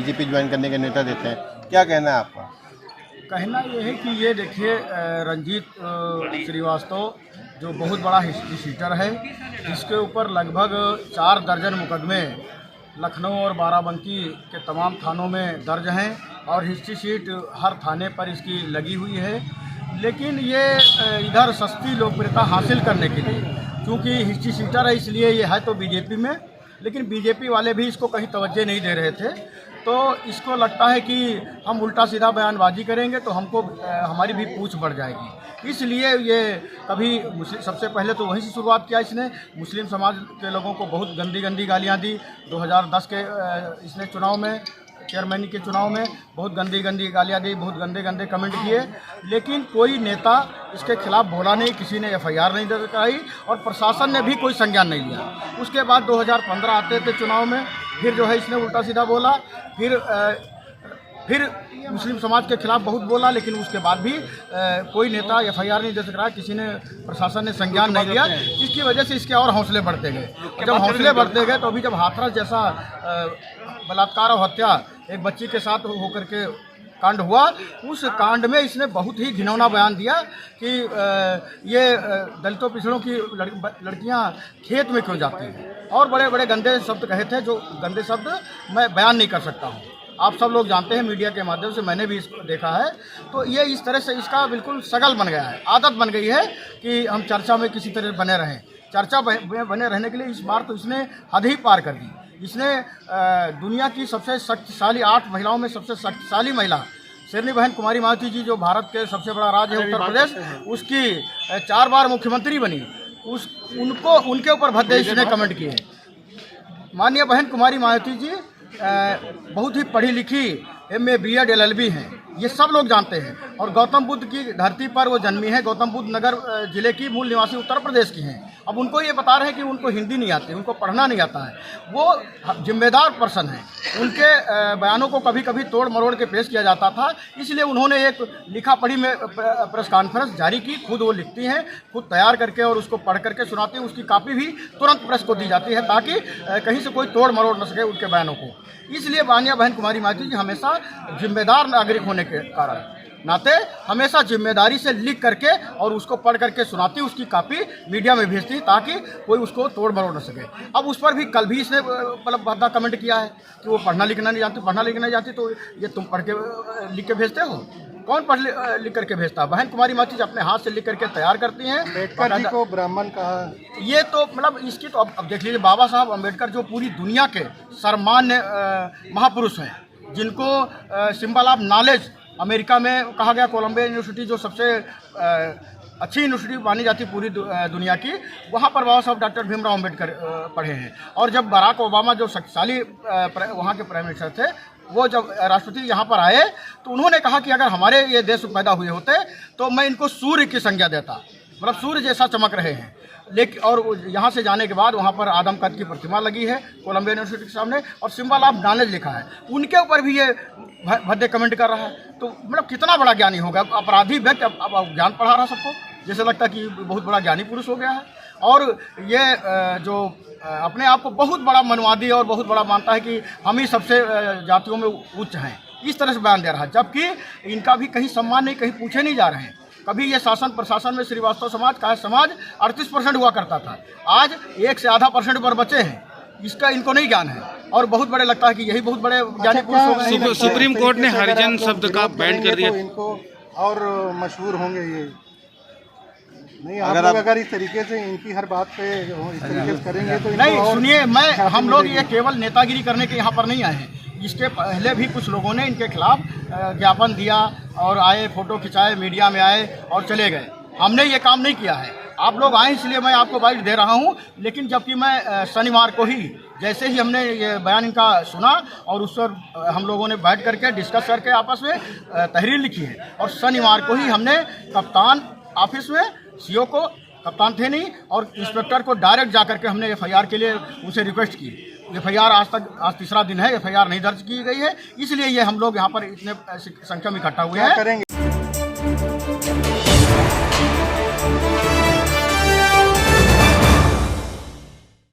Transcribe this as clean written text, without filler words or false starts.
BJP join करने का नेता देते हैं, क्या कहना है आपका? कहना ये है कि ये देखिए रंजीत श्रीवास्तव जो बहुत बड़ा हिस्ट्री शीटर है, इसके ऊपर लगभग 4 दर्जन मुकदमे लखनऊ और बाराबंकी के तमाम थानों में दर्ज हैं और हिस्ट्री शीट हर थाने पर इसकी लगी हुई है। लेकिन ये इधर सस्ती लोकप्रियता हासिल करने के लिए, क्योंकि हिस्ट्री शीटर है इसलिए ये है तो बीजेपी में, लेकिन बीजेपी वाले भी इसको कहीं तवज्जो नहीं दे रहे थे। तो इसको लगता है कि हम उल्टा सीधा बयानबाजी करेंगे तो हमको हमारी भी पूछ बढ़ जाएगी, इसलिए ये कभी सबसे पहले तो वहीं से शुरुआत किया इसने। मुस्लिम समाज के लोगों को बहुत गंदी गंदी गालियां दी। 2010 के इसने चुनाव में, चेयरमैन के चुनाव में बहुत गंदी गंदी गालियां दी, बहुत गंदे गंदे कमेंट किए, लेकिन कोई नेता इसके खिलाफ बोला नहीं, किसी ने एफआईआर नहीं दर्ज कराई और प्रशासन ने भी कोई संज्ञान नहीं लिया। उसके बाद 2015 आते थे चुनाव में, फिर जो है इसने उल्टा सीधा बोला, फिर मुस्लिम समाज के खिलाफ बहुत बोला, लेकिन उसके बाद भी कोई नेता एफआईआर नहीं दर्ज कराया, किसी ने प्रशासन ने संज्ञान नहीं लिया, जिसकी वजह से इसके और हौसले बढ़ते गए। जब हौसले बढ़ते गए तो अभी जब हाथरस जैसा बलात्कार और हत्या एक बच्ची के साथ होकर के कांड हुआ, उस कांड में इसने बहुत ही घिनौना बयान दिया कि ये दलितों पिछड़ों की लड़कियां खेत में क्यों जाती हैं, और बड़े बड़े गंदे शब्द कहे थे, जो गंदे शब्द मैं बयान नहीं कर सकता हूं। आप सब लोग जानते हैं, मीडिया के माध्यम से मैंने भी इसको देखा है। तो ये इस तरह से इसका बिल्कुल शगल बन गया है, आदत बन गई है कि हम चर्चा में किसी तरह बने रहें। चर्चा में बने रहने के लिए इस बार तो इसने हद ही पार कर दी। इसने दुनिया की सबसे शक्तिशाली 8 महिलाओं में सबसे शक्तिशाली महिला शेरनी बहन कुमारी मायावती जी, जो भारत के सबसे बड़ा राज्य है उत्तर प्रदेश, उसकी 4 बार मुख्यमंत्री बनी, उनके ऊपर भद्दे इसने कमेंट किए। माननीय बहन कुमारी मायावती जी बहुत ही पढ़ी लिखी MA BEd LLB हैं, ये सब लोग जानते हैं, और गौतम बुद्ध की धरती पर वो जन्मी है। गौतम बुद्ध नगर जिले की मूल निवासी उत्तर प्रदेश की हैं। अब उनको ये बता रहे हैं कि उनको हिंदी नहीं आती, उनको पढ़ना नहीं आता है। वो जिम्मेदार पर्सन हैं, उनके बयानों को कभी कभी तोड़ मरोड़ के पेश किया जाता था, इसलिए उन्होंने एक लिखा पढ़ी में प्रेस कॉन्फ्रेंस जारी की। खुद वो लिखती हैं, खुद तैयार करके और उसको पढ़ करके सुनाती हैं। उसकी कॉपी भी तुरंत प्रेस को दी जाती है ताकि कहीं से कोई तोड़ मरोड़ न सके उनके बयानों को। इसलिए माननीय बहन कुमारी मायावती जी हमेशा जिम्मेदार नागरिक होने के कारण नाते हमेशा जिम्मेदारी से लिख करके और उसको पढ़ करके सुनाती, उसकी कॉपी मीडिया में भेजती ताकि कोई उसको तोड़ मरोड़ न सके। अब उस पर भी कल भी इसने मतलब भद्दा कमेंट किया है कि वो पढ़ना लिखना नहीं जानती, तो ये तुम पढ़ के लिख के भेजते हो? कौन पढ़ लिख करके भेजता है? बहन कुमारी मायावती अपने हाथ से लिख करके तैयार करती हैं। अम्बेडकर जी को ब्राह्मण कहा, ये तो मतलब इसकी तो अब देख लीजिए, बाबा साहब अम्बेडकर जो पूरी दुनिया के सर्वमान्य महापुरुष हैं, जिनको सिंबल ऑफ नॉलेज अमेरिका में कहा गया, कोलंबिया यूनिवर्सिटी जो सबसे अच्छी यूनिवर्सिटी मानी जाती पूरी दुनिया की, वहाँ पर बाबा साहब डॉक्टर भीमराव अम्बेडकर पढ़े हैं। और जब बराक ओबामा जो शक्तिशाली वहाँ के प्राइम मिनिस्टर थे, वो जब राष्ट्रपति यहाँ पर आए तो उन्होंने कहा कि अगर हमारे ये देश में पैदा हुए होते तो मैं इनको सूर्य की संज्ञा देता, मतलब सूर्य जैसा चमक रहे हैं। लेकिन और यहाँ से जाने के बाद वहाँ पर आदम कद की प्रतिमा लगी है कोलंबिया यूनिवर्सिटी के सामने, और सिंबल ऑफ नॉलेज लिखा है। उनके ऊपर भी ये भद्दे कमेंट कर रहा है, तो मतलब कितना बड़ा ज्ञानी होगा? अपराधी व्यक्ति अब ज्ञान पढ़ा रहा सबको, जैसे लगता है कि बहुत बड़ा ज्ञानी पुरुष हो गया है। और ये जो अपने आप को बहुत बड़ा मनवादी और बहुत बड़ा मानता है कि हम ही सबसे जातियों में उच्च हैं, इस तरह से बयान दे रहा है, जबकि इनका भी कहीं सम्मान नहीं, कहीं पूछे नहीं जा रहे हैं। कभी ये शासन प्रशासन में श्रीवास्तव समाज का समाज 38% हुआ करता था, आज 1 से आधा % पर बचे हैं। इसका इनको नहीं ज्ञान है, और बहुत बड़े लगता है कि यही बहुत बड़े ज्ञानी पुरुष हो गए। सुप्रीम कोर्ट ने हरिजन शब्द का बैन कर दिया, इनको और मशहूर होंगे ये नहीं। अगर इस तरीके से इनकी हर बात पे इस तरीके से करेंगे तो नहीं। सुनिए, हम लोग ये केवल नेतागिरी करने के यहाँ पर नहीं आए हैं। इसके पहले भी कुछ लोगों ने इनके खिलाफ ज्ञापन दिया और आए, फोटो खिंचाए, मीडिया में आए और चले गए। हमने ये काम नहीं किया है। आप लोग आए इसलिए मैं आपको बाइट दे रहा हूँ, लेकिन जबकि मैं शनिवार को ही, जैसे ही हमने ये बयान इनका सुना और उस पर हम लोगों ने बैठ करके डिस्कस करके आपस में तहरीर लिखी है, और शनिवार को ही हमने कप्तान ऑफिस में CO को, कप्तान थे नहीं, और इंस्पेक्टर को डायरेक्ट जाकर के हमने FIR के लिए उनसे रिक्वेस्ट की। FIR आज तीसरा दिन है, FIR नहीं दर्ज की गई है, इसलिए ये हम लोग यहाँ पर इतने संख्या में इकट्ठा हुए हैं।